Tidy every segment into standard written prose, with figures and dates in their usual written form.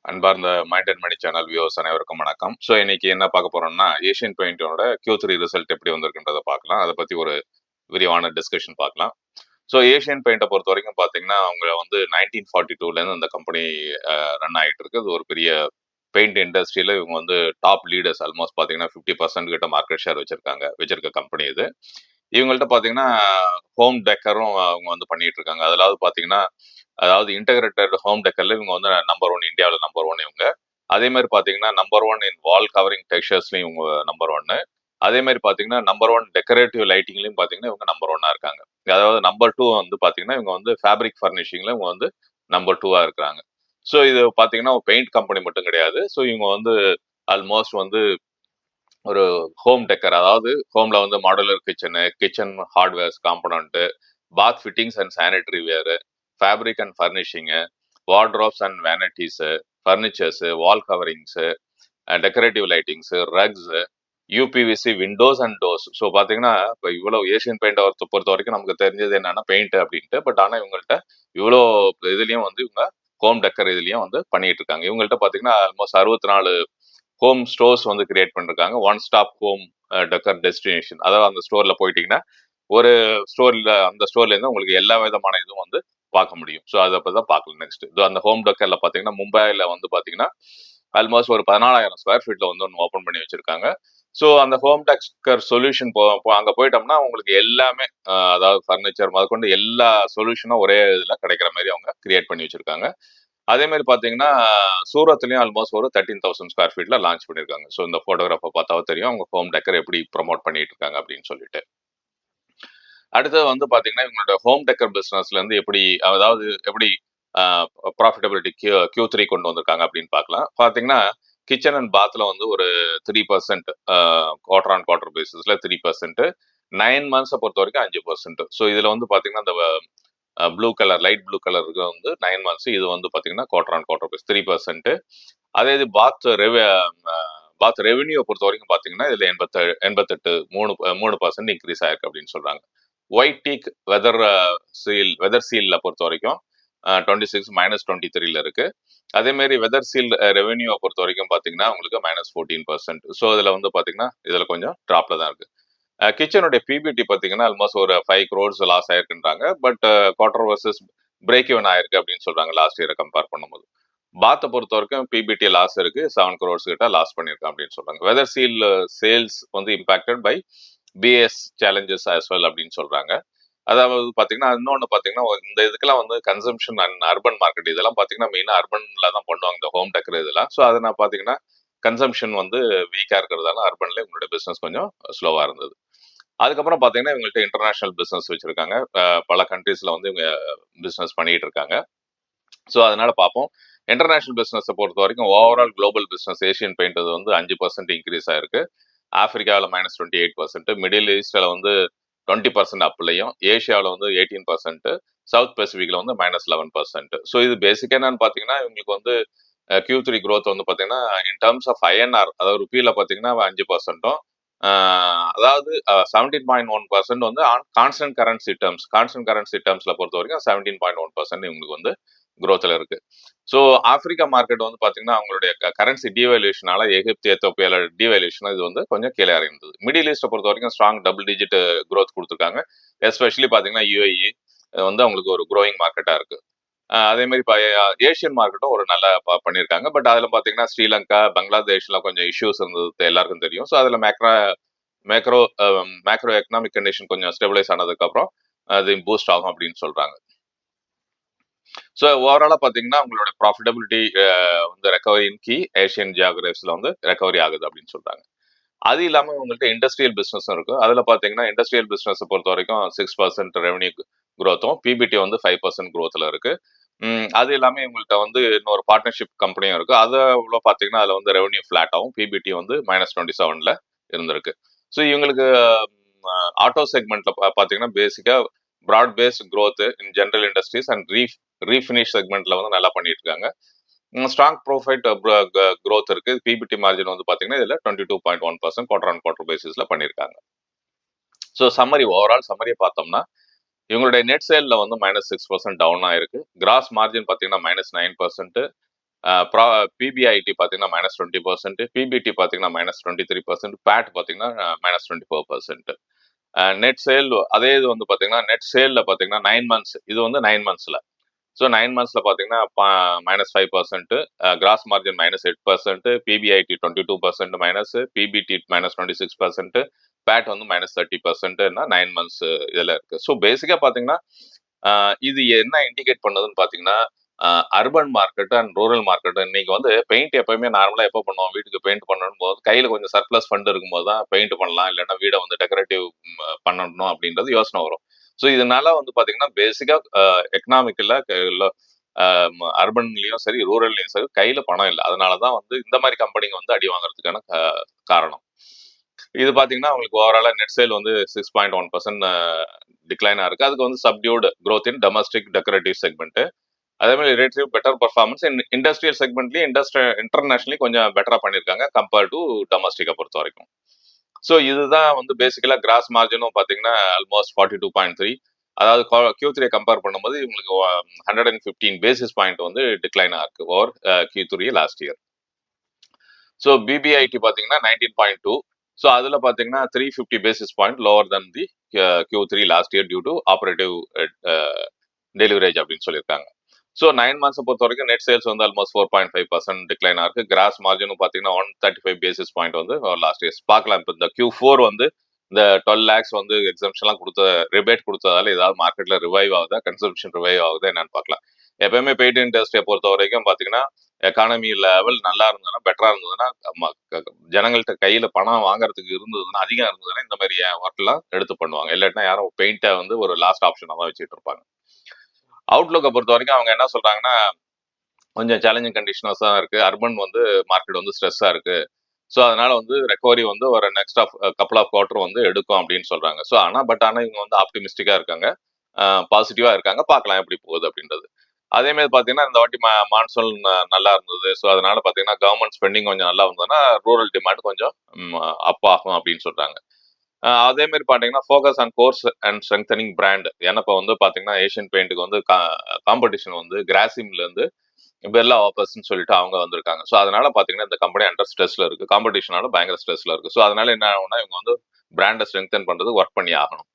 அன்பார்ந்த mind and money channel viewers அனைவருக்கும் வணக்கம். ஸோ இன்னைக்கு என்ன பார்க்க போறோம்னா ஏஷியன் பெயிண்டோட Q3 ரிசல்ட் எப்படி வந்திருக்குன்றதை பார்க்கலாம். அதை பத்தி ஒரு விரிவான டிஸ்கஷன் பார்க்கலாம். ஸோ ஏஷியன் பெயிண்டை பொறுத்த வரைக்கும் பார்த்தீங்கன்னா அவங்க வந்து 1942லேருந்து இந்த கம்பெனி ரன் ஆகிட்டு இருக்கு. இது ஒரு பெரிய பெயிண்ட் இண்டஸ்ட்ரியில இவங்க வந்து டாப் லீடர்ஸ். ஆல்மோஸ்ட் பார்த்தீங்கன்னா 50% கிட்ட மார்க்கெட் ஷேர் வச்சிருக்க கம்பெனி இது. இவங்கள்ட்ட பார்த்தீங்கன்னா ஹோம் டெக்கரும் அவங்க வந்து பண்ணிட்டு இருக்காங்க. அதாவது இன்டகிரேட்டட் ஹோம் டெக்கர்ல இவங்க வந்து நம்பர் ஒன், இந்தியாவில் நம்பர் ஒன் இவங்க. அதே மாதிரி பார்த்தீங்கன்னா number one in wall covering டெக்ஸ்சர்ஸ்லையும் இவங்க நம்பர் ஒன்னு. அதே மாதிரி பார்த்தீங்கன்னா நம்பர் ஒன் டெக்கரேட்டிவ் லைட்டிங்லையும் பார்த்தீங்கன்னா இவங்க நம்பர் ஒன்னா இருக்காங்க. அதாவது நம்பர் டூ வந்து பார்த்தீங்கன்னா இவங்க வந்து ஃபேப்ரிக் ஃபர்னிஷிங்ல இவங்க வந்து நம்பர் டூவா இருக்கிறாங்க. ஸோ இது பார்த்தீங்கன்னா பெயிண்ட் கம்பெனி மட்டும் கிடையாது. ஸோ இவங்க வந்து ஆல்மோஸ்ட் வந்து ஒரு ஹோம் டெக்கர், அதாவது ஹோம்ல வந்து modular kitchen hardwares component, bath fittings and sanitary ware, fabric and furnishing, wardrobes and vanities, furnitures, wall coverings, decorative lightings, rugs, UPVC windows and doors. So பார்த்தீங்கன்னா இப்போ இவ்வளோ ஏஷியன் பெயிண்டை பொறுத்த வரைக்கும் நமக்கு தெரிஞ்சது என்னன்னா பெயிண்ட் அப்படின்ட்டு. பட் ஆனால் இவங்கள்ட்ட இவ்வளோ இதுலயும் வந்து இவங்க ஹோம் டெக்கர் இதுலயும் வந்து பண்ணிட்டு இருக்காங்க. இவங்கள்ட்ட பார்த்தீங்கன்னா ஆல்மோஸ்ட் 64 ஹோம் ஸ்டோர்ஸ் வந்து கிரியேட் பண்ணிருக்காங்க. One stop home decker destination. அதாவது அந்த ஸ்டோர்ல போயிட்டீங்கன்னா ஒரு அந்த ஸ்டோர்ல இருந்து உங்களுக்கு எல்லா விதமான இதுவும் வந்து பார்க்க முடியும். ஸோ அதை தான் பார்க்கலாம். நெக்ஸ்ட் இது அந்த ஹோம் டெக்கர்ல பார்த்தீங்கன்னா மும்பைல வந்து பார்த்தீங்கன்னா ஆல்மோஸ்ட் ஒரு 14,000 ஸ்கொயர் ஃபீட்ல வந்து ஒன்று ஓப்பன் பண்ணி வச்சிருக்காங்க. ஸோ அந்த ஹோம் டெக்கர் சொல்யூஷன் அங்கே போயிட்டோம்னா உங்களுக்கு எல்லாமே அதாவது ஃபர்னிச்சர் முதற்கொண்டு எல்லா சொல்யூஷனும் ஒரே இதில் கிடைக்கிற மாதிரி அவங்க கிரியேட் பண்ணி வச்சிருக்காங்க. அதே மாதிரி பார்த்தீங்கன்னா சூரத்லயும் ஆல்மோஸ்ட் ஒரு 13,000 ஸ்கொயர் ஃபீட்ல லான்ச் பண்ணியிருக்காங்க. ஸோ இந்த போட்டோகிராஃபை பார்த்தாவே தெரியும் அவங்க ஹோம் டெக்கர் எப்படி ப்ரொமோட் பண்ணிட்டு இருக்காங்க அப்படின்னு சொல்லிட்டு. அடுத்தது வந்து பாத்தீங்கன்னா இவங்களோட ஹோம் டெக்கர் பிசினஸ்ல இருந்து எப்படி ப்ராஃபிட்டபிலிட்டி Q3 கொண்டு வந்திருக்காங்க அப்படின்னு பார்க்கலாம். பாத்தீங்கன்னா கிச்சன் அண்ட் பாத்ல வந்து ஒரு 3% குவார்டர் ஆன் குவார்டர் பேசிஸ்ல 3%, 9 மந்த்ஸை பொறுத்த வரைக்கும் 5%. ஸோ இதுல வந்து பாத்தீங்கன்னா இந்த ப்ளூ கலர், லைட் ப்ளூ கலருக்கு வந்து 9 மந்த்ஸ், இது வந்து பாத்தீங்கன்னா குவார்டர் ஆன் குவார்டர் பேஸ் 3%. அதே இது பாத் ரெவென்யூ பொறுத்த வரைக்கும் பாத்தீங்கன்னா இதுல 88 3% இன்க்ரீஸ் ஆயிருக்கு அப்படின்னு சொல்றாங்க. ஒயிட் டீக் வெதர் சீல்ல பொறுத்த வரைக்கும் 26 -23 இருக்கு. அதே மாதிரி வெதர் சீல் ரெவென்யூவை பொறுத்த வரைக்கும் பாத்தீங்கன்னா உங்களுக்கு -14%. ஸோ இதுல வந்து பாத்தீங்கன்னா இதுல கொஞ்சம் டிராப்ல தான் இருக்கு. கிச்சனுடைய பிபிடி பாத்தீங்கன்னா ஆல்மோஸ்ட் ஒரு 5 crores லாஸ் ஆயிருக்குன்றாங்க. But quarter versus break even ஆயிருக்கு அப்படின்னு சொல்றாங்க லாஸ்ட் இயரை கம்பேர் பண்ணும்போது. பாத்தை பொறுத்த வரைக்கும் பிபிடி லாஸ் இருக்கு, 7 crores கிட்ட லாஸ் பண்ணிருக்கேன் அப்படின்னு சொல்றாங்க. வெதர் சீல் சேல்ஸ் வந்து impacted by BS challenges as well அப்படின்னு சொல்றாங்க. அதாவது பாத்தீங்கன்னா இன்னொன்னு பாத்தீங்கன்னா இந்த இதுக்கெல்லாம் வந்து கன்சம்ஷன் அண்ட் அர்பன் மார்க்கெட் இதெல்லாம் பாத்தீங்கன்னா மெயினா அர்பன்ல தான் பண்ணுவாங்க இந்த ஹோம் டெக்கர் இதெல்லாம். ஸோ அதை நான் பாத்தீங்கன்னா கன்சம்ஷன் வந்து வீக்கா இருக்கிறதால அர்பன்ல இவங்களுடைய பிசினஸ் கொஞ்சம் ஸ்லோவா இருந்தது. அதுக்கப்புறம் பாத்தீங்கன்னா இவங்கள்ட்ட இன்டர்நேஷனல் பிசினஸ் வச்சிருக்காங்க. பல கண்ட்ரீஸ்ல வந்து இவங்க பிசினஸ் பண்ணிட்டு இருக்காங்க. ஸோ அதனால பார்ப்போம். இன்டர்நேஷனல் பிசினஸை பொறுத்த வரைக்கும் overall global business Asian paint வந்து 5% இன்க்ரீஸ் ஆயிருக்கு. ஆப்பிரிக்காவில் -28%, மிடில் ஈஸ்ட்ல வந்து 20% அப்லையும், ஏஷியாவில் வந்து 18%, சவுத் பசிபிக்ல வந்து -11%. ஸோ இது பேசிக்கா என்னன்னு பார்த்தீங்கன்னா இவங்களுக்கு வந்து Q3 growth வந்து பார்த்தீங்கன்னா இன் டர்ம்ஸ் ஆஃப் ஐஎன்ஆர், அதாவது ருப்பியில பார்த்தீங்கன்னா 5%, அதாவது 17.1% வந்து கான்ஸ்டன்ட் கரன்சி டேர்ம்ஸ்ல பொறுத்த வரைக்கும் 17.1% இவங்களுக்கு வந்து குரோத்ல இருக்கு. ஸோ ஆப்பிரிக்கா மார்க்கெட் வந்து பாத்தீங்கன்னா அவங்களுடைய கரன்சி டிவேல்யூஷனால எகிப்து, எத்தோப்பியால டிவேல்யூஷன் இது வந்து கொஞ்சம் கீழே இருந்தது. மிடில் ஈஸ்ட்டை பொறுத்த வரைக்கும் ஸ்ட்ராங் டபுள் டிஜிட் growth கொடுத்துருக்காங்க. எஸ்பெஷலி பாத்தீங்கன்னா யுஏஇ வந்து அவங்களுக்கு ஒரு க்ரோயிங் மார்க்கெட்டா இருக்கு. அதே மாதிரி ஏஷியன் மார்க்கெட்டும் ஒரு நல்லா பண்ணியிருக்காங்க. பட் அதுல பாத்தீங்கன்னா ஸ்ரீலங்கா, பங்களாதேஷ்ல கொஞ்சம் இஷ்யூஸ் இருந்தது எல்லாருக்கும் தெரியும். ஸோ அதுல மேக்ரோ மேக்ரோ எக்கனாமிக் கண்டிஷன் கொஞ்சம் ஸ்டெபிலைஸ் ஆனதுக்கு அப்புறம் அது பூஸ்ட் ஆகும் அப்படின்னு சொல்றாங்க. ஸோ ஓவராலா பாத்தீங்கன்னா உங்களோட ப்ராஃபிட்டபிலிட்டி வந்து ரெக்கவரியின் கீ ஏஷியன் ஜியோகிராஃபிஸ்ல வந்து ரெக்கவரி ஆகுது அப்படின்னு சொல்றாங்க. அது இல்லாம உங்கள்கிட்ட இண்டஸ்ட்ரியல் பிசினஸும் இருக்கு. அதுல பாத்தீங்கன்னா இண்டஸ்ட்ரியல் பிசினஸ் பொறுத்த வரைக்கும் 6% ரெவன்யூ குரோத்தும், பிபிடி வந்து 5% குரோத்ல இருக்கு. அது இல்லாம இவங்கள்ட்ட வந்து இன்னொரு பார்ட்னர்ஷிப் கம்பெனியும் இருக்கு. அதை பாத்தீங்கன்னா அதுல வந்து ரெவன்யூ ஃபிளாட் ஆகும், பிபிடி வந்து -27ல இருந்திருக்கு. ஸோ இவங்களுக்கு ஆட்டோ செக்மெண்ட்ல பாத்தீங்கன்னா பேசிக்கா broad based growth in general industries and refinish செக்மெண்ட்ல வந்து நல்லா பண்ணிட்டு இருக்காங்க. ஸ்ட்ராங் ப்ராஃபிட் growth இருக்கு. பிபிடி மார்ஜின் வந்து பாத்தீங்கன்னா இதுல 22.1% குவார்டர் ஆன் குவார்டர் பேசிஸ்ல பண்ணிருக்காங்க. ஸோ ஓவரால் சம்மரியை பார்த்தோம்னா இவங்களுடைய நெட் சேல்ல வந்து -6% டவுன் ஆயிருக்கு. கிராஸ் மார்ஜின் பாத்தீங்கன்னா -9%, பிபிஐடி பார்த்தீங்கன்னா -20%, பிபிடி பார்த்தீங்கன்னா -23%, பேட் பார்த்தீங்கன்னா -24%. நெட் சேல் அதே இது வந்து பார்த்தீங்கன்னா நெட் சேல்ல பார்த்தீங்கன்னா 9 மந்த்ஸ், இது வந்து 9 மந்த்ஸ்ல. ஸோ 9 மந்த்ஸ்ல பார்த்தீங்கன்னா -5%, gross margin -8%, PBIT 22% minus, PBT -26%, PAT வந்து -30% 9 மந்த்ஸ் இதில் இருக்கு. ஸோ பேசிக்காக பார்த்தீங்கன்னா இது என்ன இண்டிகேட் பண்ணுதுன்னு பார்த்தீங்கன்னா urban market and rural market. இன்னைக்கு வந்து பெயிண்ட் எப்பவுமே நார்மலாக எப்போ பண்ணுவோம், வீட்டுக்கு பெயிண்ட் பண்ணணும் போது கையில் கொஞ்சம் சர்ப்ளஸ் ஃபண்ட் இருக்கும்போது தான் பெயிண்ட் பண்ணலாம், இல்லைன்னா வீடை வந்து டெக்கரேட்டிவ் பண்ணணும் அப்படின்றது யோசனை வரும். ஸோ இதனால வந்து பார்த்தீங்கன்னா பேசிக்காக எக்கனாமிக்கில் அர்பன்லயும் சரி ரூரல்லையும் சரி கையில பணம் இல்லை. அதனாலதான் வந்து இந்த மாதிரி கம்பெனிங்க வந்து அடி வாங்குறதுக்கான காரணம். இது பாத்தீங்கன்னா உங்களுக்கு ஓவராலா நெட் சேல் வந்து 6.1% டிக்ளைனா இருக்கு. அதுக்கு வந்து subdued growth in domestic decorative segment. அதே மாதிரி ரிலேட்டிவ் பெட்டர் பர்ஃபார்மன்ஸ் இண்டஸ்ட்ரியல் செக்மெண்ட்லயும் இன்டர்நேஷனலி கொஞ்சம் பெட்டரா பண்ணியிருக்காங்க கம்பேர்ட் டு டொமஸ்டிக்கை பொறுத்த வரைக்கும். ஸோ இதுதான் வந்து பேசிக்கலா கிராஸ் மார்ஜினும் பாத்தீங்கன்னா ஆல்மோஸ்ட் 42.3. அதாவது Q3 கம்பேர் பண்ணும்போது இவங்களுக்கு 115 பேசிஸ் பாயிண்ட் வந்து டிக்ளைனா இருக்கு over Q3 last year. So PBIT பாத்தீங்கன்னா 19.2. ஸோ அதுல பாத்தீங்கன்னா 350 basis point lower than the Q3 last year due to operative deleverage அப்படின்னு சொல்லியிருக்காங்க. ஸோ 9 மந்த்ஸை பொறுத்த வரைக்கும் நெட் சேல்ஸ் வந்து ஆல்மோஸ்ட் 4.5% டிக்ளைனா இருக்கு. கிராஸ் மார்ஜினும் பார்த்தீங்கன்னா 135 பேசிஸ் பாயிண்ட் வந்து லாஸ்ட் இயர்ஸ் பார்க்கலாம். இப்போ இந்த Q4 வந்து இந்த 12 lakhs வந்து எக்ஸம்ஷன்லாம் கொடுத்த ரிபேட் கொடுத்ததால ஏதாவது மார்க்கெட்ல ரிவைவ் ஆகுதா, கன்சம்ஷன் ரிவைவ் ஆகுதா என்னன்னு பார்க்கலாம். எப்பயுமே பெயிண்ட் இண்டஸ்ட்ரியை பொறுத்த வரைக்கும் பார்த்தீங்கன்னா எக்கானமி லெவல் நல்லா இருந்ததுன்னா, பெட்டரா இருந்ததுன்னா, ஜனங்கள்கிட்ட கையில பணம் வாங்குறதுக்கு இருந்ததுன்னா, அதிகம் இருந்ததுன்னா இந்த மாதிரி ஒர்க்லாம் எடுத்து பண்ணுவாங்க. இல்லாட்டினா யாரும் பெயிண்டை வந்து ஒரு லாஸ்ட் ஆப்ஷனாக தான் வச்சுட்டு இருப்பாங்க. அவுட்லுக்கை பொறுத்த வரைக்கும் அவங்க என்ன சொல்றாங்கன்னா கொஞ்சம் சேலஞ்சிங் கண்டிஷனஸ் தான் இருக்கு. அர்பன் வந்து மார்க்கெட் வந்து ஸ்ட்ரெஸ்ஸா இருக்கு. ஸோ அதனால வந்து ரெக்கவரி வந்து ஒரு நெக்ஸ்ட் கப்பல் ஆஃப் குவார்டர் வந்து எடுக்கும் அப்படின்னு சொல்றாங்க. ஸோ ஆனால் இவங்க வந்து ஆப்டிமிஸ்டிக்கா இருக்காங்க, பாசிட்டிவா இருக்காங்க. பார்க்கலாம் எப்படி போகுது அப்படின்றது. அதே மாதிரி பார்த்தீங்கன்னா இந்த வாட்டி மான்சூன் நல்லா இருந்தது. ஸோ அதனால பார்த்தீங்கன்னா கவர்மெண்ட் ஸ்பெண்டிங் கொஞ்சம் நல்லா இருந்ததுன்னா ரூரல் டிமாண்ட் கொஞ்சம் அப் ஆகும் அப்படின்னு சொல்றாங்க. அதே மாதிரி பார்த்தீங்கன்னா focus on course and strengthening brand. ஏன்னா இப்போ வந்து பார்த்தீங்கன்னா ஏஷியன் பெயிண்ட்டுக்கு வந்து காம்படிஷன் வந்து கிராசிம்ல இருந்து பெர்லா ஆப்பர்ஸ்ன்னு சொல்லிட்டு அவங்க வந்திருக்காங்க. ஸோ அதனால பார்த்தீங்கன்னா இந்த கம்பெனி அண்டர் ஸ்ட்ரெஸ்ல இருக்கு, காம்படிஷனால பயங்கர ஸ்ட்ரெஸ்ல இருக்கு. ஸோ அதனால என்ன ஆகும்னா இவங்க வந்து பிராண்டை ஸ்ட்ரெங்தன் பண்றது ஒர்க் பண்ணி ஆகணும்.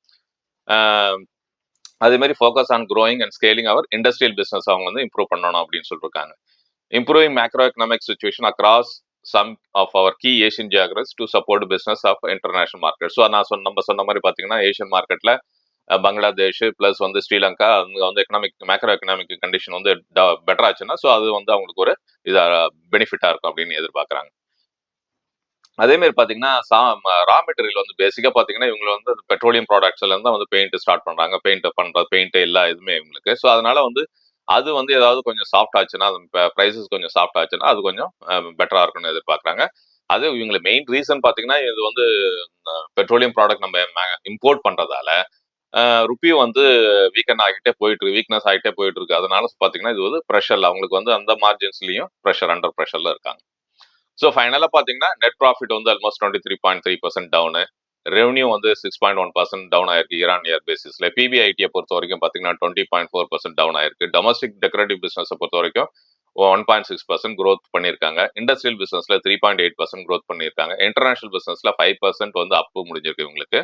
அதே மாதிரி focus on growing and scaling our industrial business அவங்க வந்து இம்ப்ரூவ் பண்ணணும் அப்படின்னு சொல்லிருக்காங்க. Improving macro economic situation across some of our key Asian geographies to support business of international market. So நான் நம்ம சொன்ன மாதிரி பார்த்தீங்கன்னா ஏஷியன் மார்க்கெட்ல பங்களாதேஷ் பிளஸ் வந்து ஸ்ரீலங்கா அங்கே வந்து மேக்ரோ எக்கனாமிக் கண்டிஷன் வந்து பெட்டர் ஆச்சுன்னா ஸோ அது வந்து அவங்களுக்கு ஒரு இதாக பெனிஃபிட்டா இருக்கும் அப்படின்னு எதிர்பார்க்குறாங்க. அதே மாதிரி பார்த்தீங்கன்னா ரா மெட்டீரியல் வந்து பேசிக்காக பார்த்தீங்கன்னா இவங்க வந்து பெட்ரோலியம் ப்ராடக்ட்ஸ்ல இருந்து வந்து பெயிண்ட் ஸ்டார்ட் பண்றாங்க, பெயிண்ட் எல்லா இதுவுமே இவங்களுக்கு. ஸோ அதனால வந்து அது வந்து ஏதாவது கொஞ்சம் சாஃப்ட் ஆச்சுன்னா, அது ப்ரைஸஸ் கொஞ்சம் சாஃப்ட் ஆச்சுன்னா அது கொஞ்சம் பெட்டரா இருக்கும்னு எதிர்பார்க்குறாங்க. அது இவங்களை மெயின் ரீசன் பார்த்தீங்கன்னா இது வந்து பெட்ரோலியம் ப்ராடக்ட் நம்ம இம்போர்ட் பண்றதால ருப்பி வந்து வீக்கன் ஆகிட்டே வீக்னஸ் ஆகிட்டே போயிட்டு இருக்கு. அதனால பார்த்தீங்கன்னா இது வந்து ப்ரெஷர்ல அவங்களுக்கு வந்து அந்த மார்ஜின்ஸ்லயும் அண்டர் ப்ரெஷர்ல இருக்காங்க. ஸோ ஃபைனலாக பார்த்தீங்கன்னா நெட் ப்ராஃபிட் வந்து ஆல்மோஸ்ட் 23.3% டவுனு, ரெவன்யூ வந்து 6.1% டவுன் ஆயிருக்கு இயர் ஆன் இயர் பேசிஸ்ல. பிபிஐடியை பொறுத்த வரைக்கும் பார்த்தீங்கன்னா 20.4% டவுன் ஆயிருக்கு. டொமஸ்டிக் டெக்கரேட்டிவ் பிசினஸை பொறுத்த வரைக்கும் 1.6% growth பண்ணியிருக்காங்க. இண்டஸ்ட்ரியல் பிசினஸ்ல 3.8% growth பண்ணியிருக்காங்க. இன்டர்நேஷனல் பிசினஸ்ல 5% வந்து அப்பு முடிஞ்சிருக்கு இவங்களுக்கு.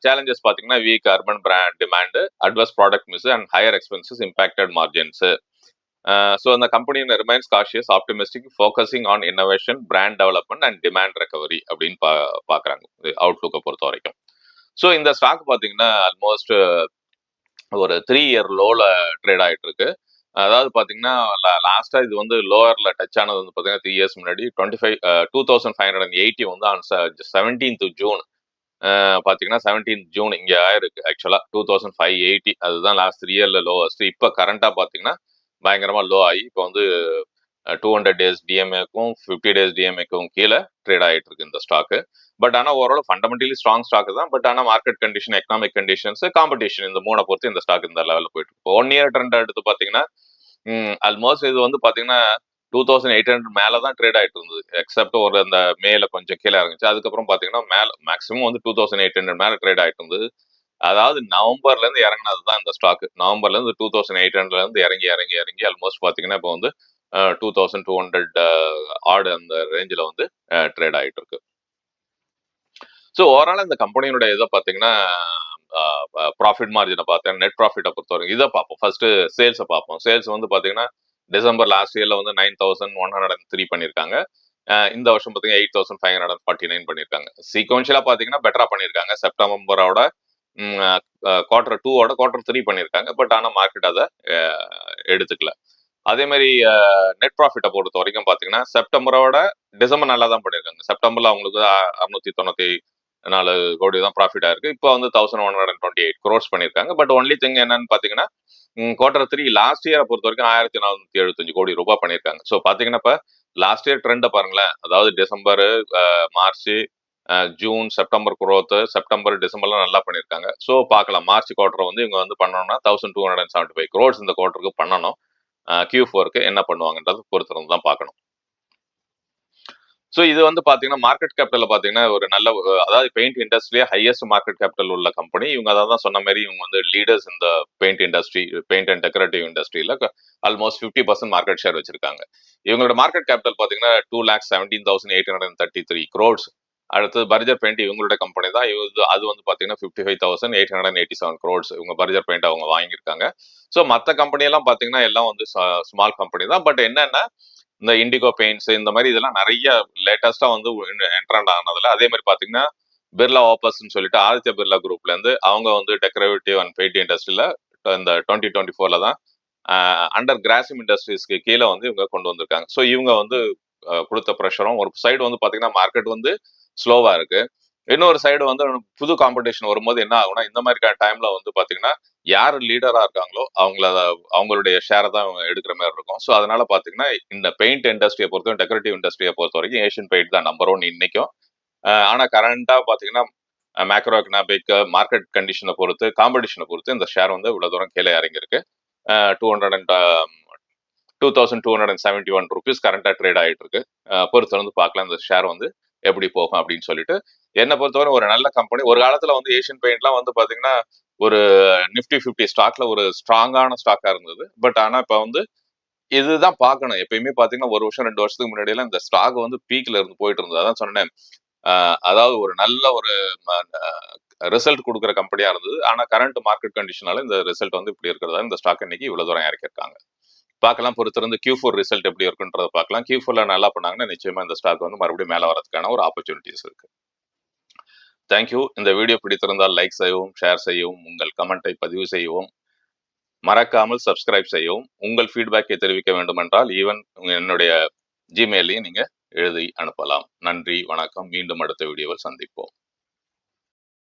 சேலஞ்சஸ் பார்த்தீங்கன்னா week urban brand demand, adverse product miss and higher expenses impacted margins. So the company remains cautious, optimistic, focusing on innovation, brand development and demand recovery அப்படின்னு பார்க்குறாங்க அவுட்லுக்கை பொறுத்த வரைக்கும். ஸோ இந்த ஸ்டாக் பார்த்தீங்கன்னா ஆல்மோஸ்ட் ஒரு 3 year லோல ட்ரேட் ஆகிட்டு இருக்கு. அதாவது பார்த்தீங்கன்னா லாஸ்ட்டாக இது வந்து லோவரில் டச் ஆனது வந்து பார்த்தீங்கன்னா 3 years முன்னாடி 2580 வந்து ஆன் 17th ஜூன் பார்த்தீங்கன்னா 17th ஜூன் இங்கே ஆயிருக்கு. ஆக்சுவலாக 2580 அதுதான் லாஸ்ட் 3 yearல லோவஸ்ட். இப்போ கரண்டாக பார்த்தீங்கன்னா பயங்கரமாக லோ ஆகி இப்போ வந்து 200 days டிஎம்ஏக்கும் 50 days டிஎம்ஏக்கும் கீழே ட்ரேட் ஆகிட்டு இருக்கு இந்த ஸ்டாக்கு. பட் ஆனால் ஓரளவு ஃபண்டமெண்டலி ஸ்ட்ராங் ஸ்டாக் தான். பட் ஆனால் market condition, economic conditions, competition இந்த மூணை பொறுத்து இந்த ஸ்டாக் இந்த லெவலில் போயிட்டு இருக்கு. 1 year ட்ரெண்ட் எடுத்து பார்த்தீங்கன்னா ஆல்மோஸ்ட் இது வந்து பார்த்தீங்கன்னா 2800 மேலே தான் ட்ரேட் ஆகிட்டு இருந்தது. எக்ஸப்ட் ஒரு அந்த மேல கொஞ்சம் கீழே இருந்துச்சு. அதுக்கப்புறம் பார்த்தீங்கன்னா மேலே மேக்ஸிமம் வந்து 2800 மேலே ட்ரேட் ஆகிட்டு இருந்தது. அதாவது நவம்பர்ல இருந்து இறங்கினது தான் இந்த ஸ்டாக். நவம்பர்ல இருந்து 2800ல இருந்து இறங்கி ஆல்மோஸ்ட் பாத்தீங்கன்னா இப்போ வந்து 2200 ஆட் அந்த ரேஞ்சில் வந்து ட்ரேட் ஆகிட்டு இருக்கு. ஸோ ஓவரால் இந்த கம்பெனியோட இதை பார்த்தீங்கன்னா ப்ராஃபிட் மார்ஜினை பார்த்தேன், நெட் ப்ராஃபிட்டை பொறுத்தவரைக்கும் இதை பார்ப்போம். ஃபர்ஸ்ட் சேல்ஸை பார்ப்போம். சேல்ஸ் வந்து பார்த்தீங்கன்னா டிசம்பர் லாஸ்ட் இயர்ல வந்து 9103 பண்ணியிருக்காங்க. இந்த வருஷம் பார்த்தீங்கன்னா 8549 பண்ணியிருக்காங்க. சீக்வன்ஷியலா பார்த்தீங்கன்னா பெட்டரா பண்ணியிருக்காங்க. செப்டம்பரோட Q2 Q3 பண்ணியிருக்காங்க. பட் ஆனால் மார்க்கெட் அதை எடுத்துக்கல. அதே மாதிரி நெட் ப்ராஃபிட்டை பொறுத்த வரைக்கும் பார்த்தீங்கன்னா செப்டம்பரோட டிசம்பர் நல்லா தான் பண்ணியிருக்காங்க. செப்டம்பர்ல அவங்களுக்கு 694 கோடி தான் ப்ராஃபிட் ஆயிருக்கு. இப்போ வந்து 1128 crores பண்ணியிருக்காங்க. பட் ஒன்லி திங் என்னன்னு பார்த்தீங்கன்னா Q3 லாஸ்ட் இயரை பொறுத்த வரைக்கும் 1475 கோடி ரூபாய் பண்ணியிருக்காங்க. ஸோ பார்த்தீங்கன்னா இப்போ லாஸ்ட் இயர் ட்ரெண்டை பாருங்களேன். அதாவது December, March, June, September growth, September, டிசம்பர்லாம் நல்லா பண்ணியிருக்காங்க. ஸோ பார்க்கலாம் மார்ச் குவார்டர் வந்து இவங்க வந்து பண்ணணும்னா 1275 crores இந்த குவார்டருக்கு பண்ணணும். Q4க்கு என்ன பண்ணுவாங்கன்றது பொறுத்திருந்து தான் பார்க்கணும். ஸோ இது வந்து பார்த்தீங்கன்னா மார்க்கெட் கேபிட்டலில் பார்த்தீங்கன்னா ஒரு நல்ல அதாவது பெயிண்ட் இண்டஸ்ட்ரியே ஹையஸ்ட் மார்க்கெட் கேபிட்டல் உள்ள கம்பெனி இவங்க. அதான் சொன்ன மாதிரி இவங்க வந்து லீடர்ஸ் இந்த paint industry, paint and decorative இண்டஸ்ட்ரியில் ஆல்மோஸ்ட் 50% மார்க்கெட் ஷேர் வச்சிருக்காங்க. இவங்களோட மார்க்கெட் கேபிட்டல் பார்த்தீங்கன்னா 2,17,833 crores. அடுத்தது பர்ஜர் பெயிண்ட் இவங்களோட கம்பெனி தான். அது வந்து பார்த்தீங்கன்னா 55,887 crores இவங்க பர்ஜர் பெயிண்ட் அவங்க வாங்கியிருக்காங்க. ஸோ மற்ற கம்பெனியெல்லாம் பார்த்தீங்கன்னா எல்லாம் வந்து ஸ்மால் கம்பெனி தான். பட் என்னன்னா இந்த இண்டிகோ பெயிண்ட்ஸ் இந்த மாதிரி இதெல்லாம் நிறைய லேட்டஸ்டா வந்து என்ட்ரண்ட் ஆனதுல, அதே மாதிரி பாத்தீங்கன்னா பிர்லா ஆப்பர்ஸ்ன்னு சொல்லிட்டு ஆதித்ய பிர்லா குரூப்ல இருந்து அவங்க வந்து டெக்கரேட்டிவ் அண்ட் பெயிண்ட் இண்டஸ்ட்ரியில இந்த 2024ல தான் அண்டர் கிராசிம் இண்டஸ்ட்ரீஸ்க்கு கீழே வந்து இவங்க கொண்டு வந்திருக்காங்க. ஸோ இவங்க வந்து கொடுத்த ப்ரெஷரும் ஒரு சைடு வந்து பாத்தீங்கன்னா மார்க்கெட் வந்து ஸ்லோவா இருக்கு. இன்னொரு சைடு வந்து புது காம்படிஷன் வரும்போது என்ன ஆகும்னா இந்த மாதிரி டைம்ல வந்து பாத்தீங்கன்னா யார் லீடரா இருக்காங்களோ அவங்களுடைய ஷேரை தான் அவங்க எடுக்கிற மாதிரி இருக்கும். ஸோ அதனால பாத்தீங்கன்னா இந்த பெயிண்ட் இண்டஸ்ட்ரியை பொறுத்தவரைக்கும், டெக்கரேட்டிவ் இண்டஸ்ட்ரியை பொறுத்த வரைக்கும் ஏஷியன் பெயிண்ட் தான் நம்பர் 1 இன்னைக்கும். ஆனா கரண்டா பாத்தீங்கன்னா மேக்ரோ எக்கனாமிக் மார்க்கெட் கண்டிஷனை பொறுத்து, காம்படிஷனை பொறுத்து இந்த ஷேர் வந்து இவ்வளவு தூரம் கீழே இறங்கியிருக்கு. 2,271 rupees கரண்டா ட்ரேட் ஆகிட்டு இருக்கு. பொறுத்து வந்து பார்க்கலாம் இந்த ஷேர் வந்து எப்படி போகும் அப்படின்னு சொல்லிட்டு. என்னை பொறுத்தவரை ஒரு நல்ல கம்பெனி. ஒரு காலத்துல வந்து ஏஷியன் பெயிண்ட்லாம் வந்து பாத்தீங்கன்னா ஒரு நிப்டி 50 ஸ்டாக்ல ஒரு ஸ்ட்ராங்கான ஸ்டாக்கா இருந்தது. பட் ஆனா இப்ப வந்து இதுதான் பார்க்கணும். எப்பயுமே பாத்தீங்கன்னா 1 வருஷம் 2 வருஷத்துக்கு முன்னாடி எல்லாம் இந்த ஸ்டாக் வந்து பீக்ல இருந்து போயிட்டு இருந்தது. அதான் சொன்னேன், அதாவது ஒரு நல்ல ஒரு ரிசல்ட் கொடுக்குற கம்பெனியா இருந்தது. ஆனா கரண்ட் மார்க்கெட் கண்டிஷனால இந்த ரிசல்ட் வந்து இப்படி இருக்கிறதா இந்த ஸ்டாக் இன்னைக்கு இவ்வளவு தூரம் இறக்கிருக்காங்க. பார்க்கலாம், பொறுத்திருந்து Q4 ரிசல்ட் எப்படி இருக்குன்றத பார்க்கலாம். Q4ல நல்லா பண்ணாங்கன்னா நிச்சயமா இந்த ஸ்டாக் வந்து மறுபடியும் மேல வரதுக்கான ஒரு ஆப்பர்ச்சுனிட்டிஸ் இருக்கு. தேங்க்யூ. இந்த வீடியோ பிடித்திருந்தால் லைக் செய்யவும், ஷேர் செய்யவும், உங்கள் கமெண்ட்டை பதிவு செய்யவும், மறக்காமல் சப்ஸ்கிரைப் செய்யவும். உங்கள் ஃபீட்பேக்கை தெரிவிக்க வேண்டும் என்றால் ஈவன் என்னுடைய ஜிமெயிலையும் நீங்க எழுதி அனுப்பலாம். நன்றி, வணக்கம். மீண்டும் அடுத்த வீடியோவில் சந்திப்போம்.